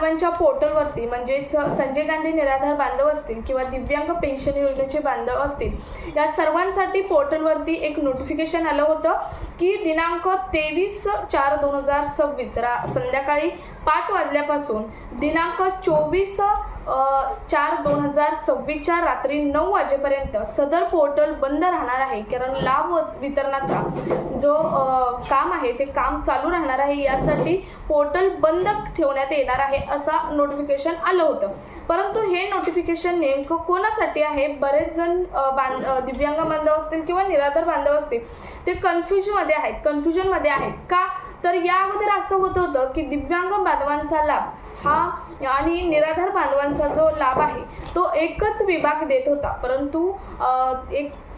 बांधवांच्या पोर्टलवरती म्हणजेच संजय गांधी निराधार बांधव असतील किंवा दिव्यांग पेन्शन योजनेचे बांधव असतील या सर्वांसाठी पोर्टलवरती एक नोटिफिकेशन आलं होतं की दिनांक 23/4/2026 संध्याकाळी 5 वाजल्यापासून दिनांक 24/4/2026 रात्री 9 वाजेपर्यंत सदर पोर्टल बंद राहणार आहे, कारण लाभ वितरणाचा जो काम आहे ते काम चालू राहणार आहे, यासाठी पोर्टल बंद ठेवण्यात येणार आहे असा नोटिफिकेशन आलं होतं। परंतु हे नोटिफिकेशन नेमकं कोणासाठी आहे? बरेच जण दिव्यांग बांधव असतील किंवा निराधार बांधव असतील ते कन्फ्युजन मध्ये आहेत का? तर या अगोदर असं होतं की दिव्यांग बांधवांचा लाभ हा आणि निराधार बांधवांचा जो लाभ आहे तो एकच विभाग देत होता, परंतु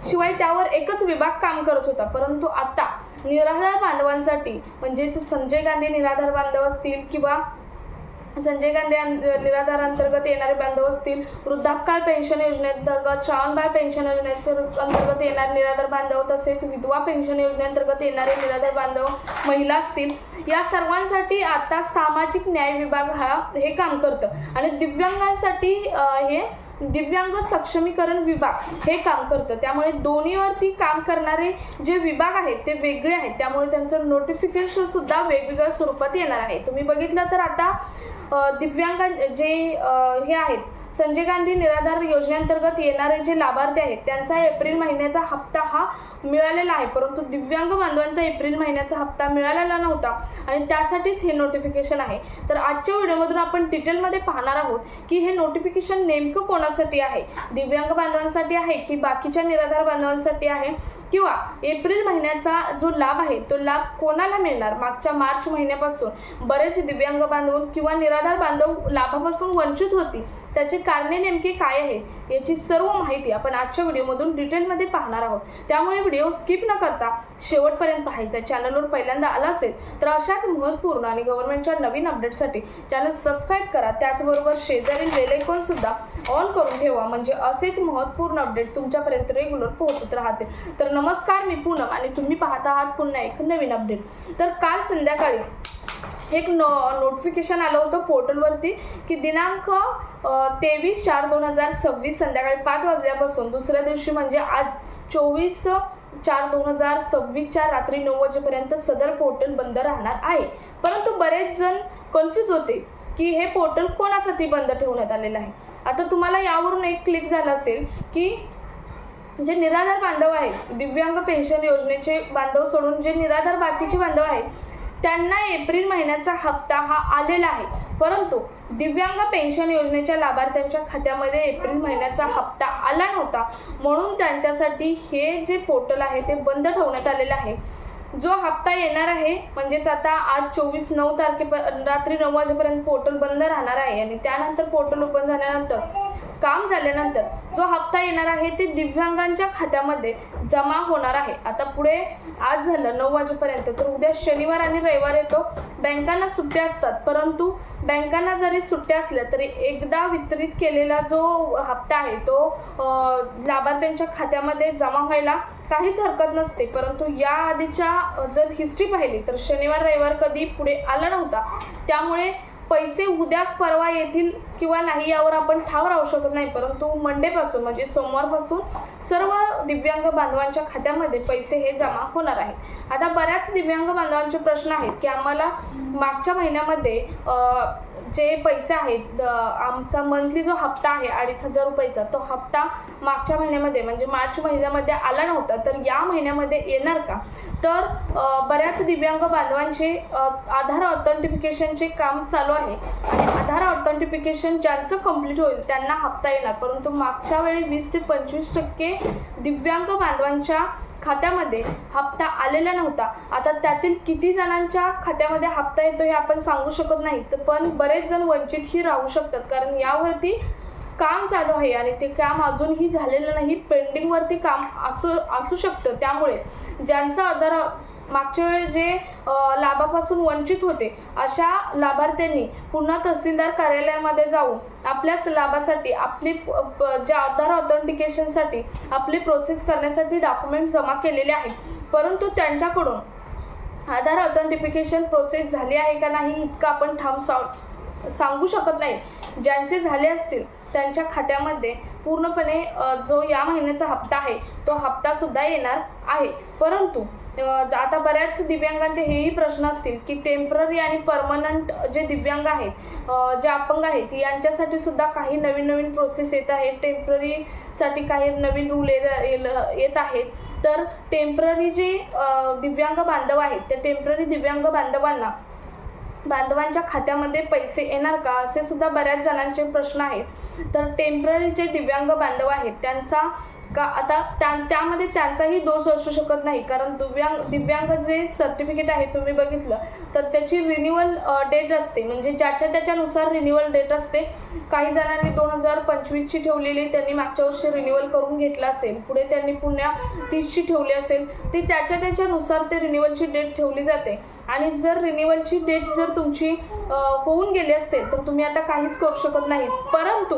शिवाय त्यावर एकच विभाग काम करत होता। परंतु आता निराधार बांधवांसाठी म्हणजेच संजय गांधी निराधार बांधव असतील किंवा संजय गांधी निराधार अंतर्गत येणारे बांधव असतील, वृद्धापकाळ पेन्शन योजनेअंतर्गत, श्रावणबाळ पेन्शन योजनेअंतर्गत येणारे निराधार बांधव, तसेच विधवा पेन्शन योजनेअंतर्गत येणारे निराधार बांधव, महिला असतील, या सर्वांसाठी आता सामाजिक न्याय विभाग हे काम करतं आणि दिव्यांगांसाठी हे दिव्यांग सक्षमीकरण विभाग हे काम करतं। त्यामुळे दोन्हीवरती काम करणारे जे विभाग आहेत ते वेगळे आहेत, त्यामुळे त्यांचं नोटिफिकेशन सुद्धा वेगवेगळ्या स्वरूपात येणार आहे। तुम्ही बघितलं तर आता दिव्यांग जे हे आहेत संजय गांधी निराधार योजनेअंतर्गत येणारे जे लाभार्थी आहेत त्यांचा एप्रिल महिन्याचा हप्ता हा मिळालेला आहे, परंतु दिव्यांग बांधवांचा एप्रिल महिन्याचा हप्ता मिळालेला नव्हता आणि त्यासाठीच हे नोटिफिकेशन आहे। तर आजच्या व्हिडिओमधून आपण डिटेलमध्ये पाहणार आहोत की हे नोटिफिकेशन नेमकं कोणासाठी आहे, दिव्यांग बांधवांसाठी आहे की बाकीच्या निराधार बांधवांसाठी आहे, किंवा एप्रिल महिन्याचा जो लाभ आहे तो लाभ कोणाला मिळणार? मागच्या मार्च महिन्यापासून बरेच दिव्यांग बांधव किंवा निराधार बांधव लाभापासून वंचित होती, त्याची कारणे नेमकी काय आहेत याची सर्व माहिती आपण आजच्या व्हिडिओमधून डिटेलमध्ये पाहणार आहोत। त्यामुळे व्हिडिओ स्किप न करता शेवटपर्यंत पाहायचा। चॅनलवर पहिल्यांदा आला असेल तर अशाच महत्त्वपूर्ण आणि गव्हर्नमेंटच्या नवीन अपडेटसाठी चॅनल सबस्क्राईब करा, त्याचबरोबर शेजारील बेल आयकॉन सुद्धा ऑन करून ठेवा, म्हणजे असेच महत्त्वपूर्ण अपडेट तुमच्यापर्यंत रेग्युलर पोहोचत राहतील। तर नमस्कार, मी पूनम आणि तुम्ही पाहत आहात पुन्हा एक नवीन अपडेट। तर काल संध्याकाळी एक नोटिफिकेशन आलं होतं पोर्टलवरती की दिनांक 23/4/2026 संध्याकाळी 5 वाजल्यापासून दुसऱ्या दिवशी म्हणजे आज 24/4/2026 रात्री 9 वाजेपर्यंत सदर पोर्टल बंद राहणार आहे। परंतु बरेच जण कन्फ्यूज होते की हे पोर्टल कोणासाठी बंद ठेवण्यात आलेलं आहे। आता तुम्हाला यावरून एक क्लिक झालं असेल की जे निराधार बांधव आहेत, दिव्यांग पेन्शन योजनेचे बांधव सोडून जे निराधार बाकीचे बांधव आहेत त्यांना एप्रिल महिन्याचा हप्ता हा आलेला आहे, परंतु दिव्यांग पेन्शन योजनेच्या लाभार्थ्यांच्या खात्यामध्ये एप्रिल महिन्याचा हप्ता आला नव्हता, म्हणून त्यांच्यासाठी हे जे पोर्टल आहे ते बंद ठेवण्यात आलेलं आहे। जो हप्ता येणार आहे म्हणजेच आता आज 24/9 रात्री 9 वाजेपर्यंत पोर्टल बंद राहणार आहे आणि त्यानंतर पोर्टल ओपन झाल्यानंतर काम झाल्यानंतर जो हप्ता येणार आहे ते दिव्यांगांच्या खात्यामध्ये जमा होणार आहे। आता पुढे आज झालं 9 वाजेपर्यंत, तर उद्या शनिवार आणि रविवार येतो, बँकांना सुट्ट्या असतात, परंतु बँकांना जरी सुट्ट्या असल्या तरी एकदा वितरित केलेला जो हप्ता आहे तो लाभार्थ्यांच्या खात्यामध्ये जमा व्हायला काहीच हरकत नसते। परंतु या आधीच्या जर हिस्ट्री पाहिली तर शनिवार रविवार कधी पुढे आला नव्हता, त्यामुळे पैसे उद्या परवा येतील किंवा नाही यावर आपण ठाव राहू शकत नाही, परंतु मंडेपासून म्हणजे सोमवारपासून सर्व दिव्यांग बांधवांच्या खात्यामध्ये पैसे हे जमा होणार आहेत। आता बऱ्याच दिव्यांग बांधवांचे प्रश्न आहेत की आम्हाला मागच्या महिन्यामध्ये जे पैसे आहेत, आमचा मंथली जो हप्ता आहे 2,500 रुपयाचा, तो हप्ता मागच्या महिन्यामध्ये म्हणजे मार्च महिन्यामध्ये आला नव्हता, तर या महिन्यामध्ये येणार का? तर बऱ्याच दिव्यांग बांधवांचे आधार ऑथेंटिफिकेशनचे काम चालू आहे आणि आधार ऑथेंटिफिकेशन ज्यांचं कंप्लीट होईल त्यांना हप्ता येणार, परंतु मागच्या वेळी 20 ते 25% दिव्यांग बांधवांच्या खात्यामध्ये हप्ता आलेला नव्हता। आता त्यातील किती जणांच्या खात्यामध्ये हप्ता येतो हे आपण सांगू शकत नाही, पण बरेच जण वंचितही राहू शकतात, कारण यावरती काम चालू आहे आणि ते काम अजूनही झालेलं नाही, पेंडिंगवरती काम असू शकतं। त्यामुळे ज्यांचा आधार मागच्या वेळी जे लाभापासून वंचित होते अशा लाभार्थ्यांनी पुन्हा तहसीलदार कार्यालयामध्ये जाऊन आपल्याच लाभासाठी आपली जे आधार ऑथेंटिकेशनसाठी आपली प्रोसेस करण्यासाठी डॉक्युमेंट जमा केलेले आहेत, परंतु त्यांच्याकडून आधार ऑथेंटिफिकेशन प्रोसेस झाली आहे का नाही इतकं आपण सांगू शकत नाही. ज्यांचे झाले असतील त्यांच्या खात्यामध्ये पूर्णपणे जो या महिन्याचा हप्ता आहे तो हप्ता सुद्धा येणार आहे. परंतु आता बऱ्याच दिव्यांगांचे हेही प्रश्न असतील की टेम्पररी आणि परमनंट जे दिव्यांग आहेत, जे अपंग आहेत, यांच्यासाठी सुद्धा काही नवीन प्रोसेस येत आहेत. टेम्पररीसाठी काही नवीन रूल येत आहेत. तर टेम्पररी जे दिव्यांग बांधव आहेत त्या टेम्पररी दिव्यांग बांधवांच्या खात्यामध्ये पैसे येणार का, असे सुद्धा बऱ्याच जणांचे प्रश्न आहेत. तर टेम्पररी जे दिव्यांग बांधव आहेत त्यांचा आता त्यामध्ये त्यांचाही दोष असू शकत नाही, कारण दिव्यांग जे सर्टिफिकेट आहे तुम्ही बघितलं तर त्याची रिन्युअल डेट असते, म्हणजे त्याच्यानुसार रिन्युअल डेट असते. काही जणांनी 2025ची ठेवलेली त्यांनी मागच्या वर्षी रिन्युअल करून घेतला असेल, पुढे त्यांनी पुन्हा 30ची ठेवली असेल, ती त्याच्यानुसार ते रिन्युअलची डेट ठेवली जाते. आणि जर रिन्युअलची डेट जर तुमची होऊन गेली असेल तर तुम्ही आता काहीच करू शकत नाही. परंतु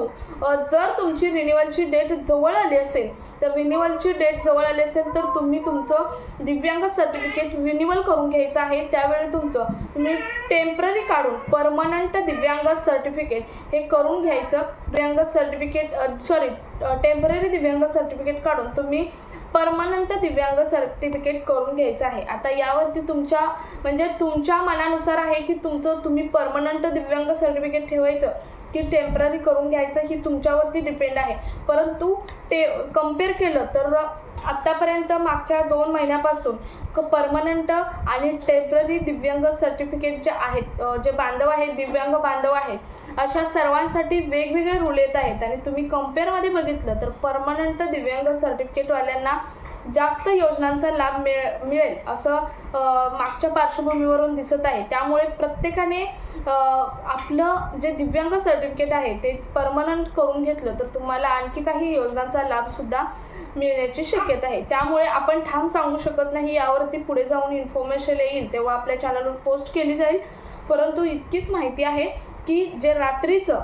जर तुमची रिन्युअलची डेट जवळ आली असेल तर तुम्ही तुमचं दिव्यांग सर्टिफिकेट रिन्युअल करून घ्यायचं आहे. त्यावेळी तुम्ही टेम्पररी काढून परमनंट दिव्यांग सर्टिफिकेट हे करून घ्यायचं. टेम्पररी दिव्यांग सर्टिफिकेट काढून तुम्ही परमनंट दिव्यांग सर्टिफिकेट करून घ्यायचं आहे. आता यावरती तुमच्या मनानुसार आहे की तुम्ही परमनंट दिव्यांग सर्टिफिकेट ठेवायचं की टेम्पररी करून घ्यायचं, ही तुमच्यावरती डिपेंड आहे. परंतु ते कम्पेअर केलं तर आत्तापर्यंत मागच्या 2 महिन्यापासून परमनंट आणि टेम्पररी दिव्यांग सर्टिफिकेट जे आहेत, जे बांधव आहेत, दिव्यांग बांधव आहेत, अशा सर्वांसाठी वेगवेगळे रूल येत आहेत. आणि तुम्ही कम्पेअरमध्ये बघितलं तर परमनंट दिव्यांग सर्टिफिकेटवाल्यांना जास्त योजनांचा लाभ मिळेल असं मागच्या पार्श्वभूमीवरून दिसत आहे. त्यामुळे प्रत्येकाने आपलं जे दिव्यांग सर्टिफिकेट आहे ते परमनंट करून घेतलं तर तुम्हाला आणखी काही योजनांचा लाभ सुद्धा मिळण्याची शक्यता आहे. त्यामुळे आपण ठाम सांगू शकत नाही. यावरती पुढे जाऊन इन्फॉर्मेशन येईल तेव्हा आपल्या चॅनलवर पोस्ट केली जाईल. परंतु इतकीच माहिती आहे की जे रात्रीचं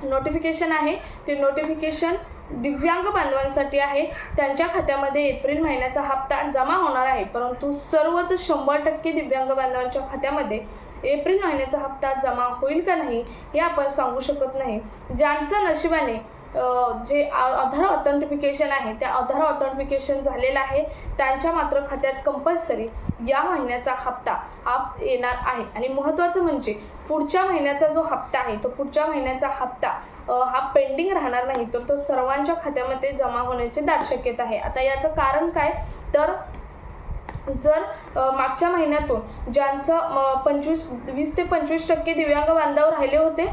नोटिफिकेशन आहे ते नोटिफिकेशन दिव्यांग बांधवांसाठी आहे. त्यांच्या खात्यामध्ये एप्रिल महिन्याचा हप्ता जमा होणार आहे. परंतु सर्वच 100% दिव्यांग बांधवांच्या खात्यामध्ये एप्रिल महिन्याचा हप्ता जमा होईल का नाही हे आपण सांगू शकत नाही. ज्यांचं नशिबाने जे आधार ऑथेंटिफिकेशन आहे त्या आधार ऑथेंटिफिकेशन झालेलं आहे त्यांच्या मात्र खात्यात कंपल्सरी या महिन्याचा हप्ता हा येणार आहे. आणि महत्त्वाचं म्हणजे पुढच्या महिन्याचा जो हप्ता आहे तो पुढच्या महिन्याचा हप्ता हा पेंडिंग राहणार नाही, तर तो सर्वांच्या खात्यामध्ये जमा होण्याची दाट शक्यता आहे. आता याचं कारण काय, तर जर मागच्या महिन्यातून ज्यांचं 20 ते 25% दिव्यांग बांधव राहिले होते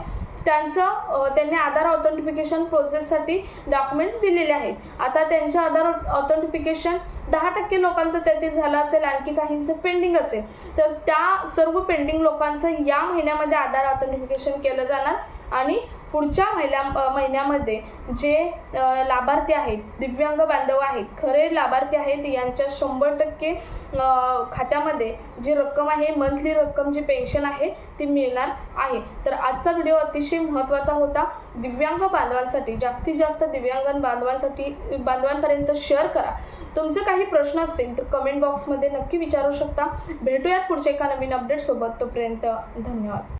त्यांनी आधार ऑथेंटिफिकेशन प्रोसेससाठी डॉक्युमेंट्स दिलेले आहेत. आता त्यांचं आधार ऑथेंटिफिकेशन 10% लोकांचं त्यातील झालं असेल, आणखी काहींचं पेंडिंग असेल, तर त्या सर्व पेंडिंग लोकांचं या महिन्यामध्ये आधार ऑथेंटिफिकेशन केलं जाणार. आणि पुढच्या महिन्यामध्ये जे लाभार्थी आहेत, दिव्यांग बांधव आहेत, खरे लाभार्थी आहेत, यांच्या 100% खात्यामध्ये जी रक्कम आहे, मंथली रक्कम जी पेन्शन आहे ती मिळणार आहे. तर आजचा व्हिडिओ अतिशय महत्त्वाचा होता. दिव्यांग बांधवांसाठी जास्तीत जास्त दिव्यांग बांधवांपर्यंत शेअर करा. तुमचे काही प्रश्न असतील तर कमेंट बॉक्समध्ये नक्की विचारू शकता. भेटूयात पुढच्या एका नवीन अपडेटसोबत. तोपर्यंत धन्यवाद.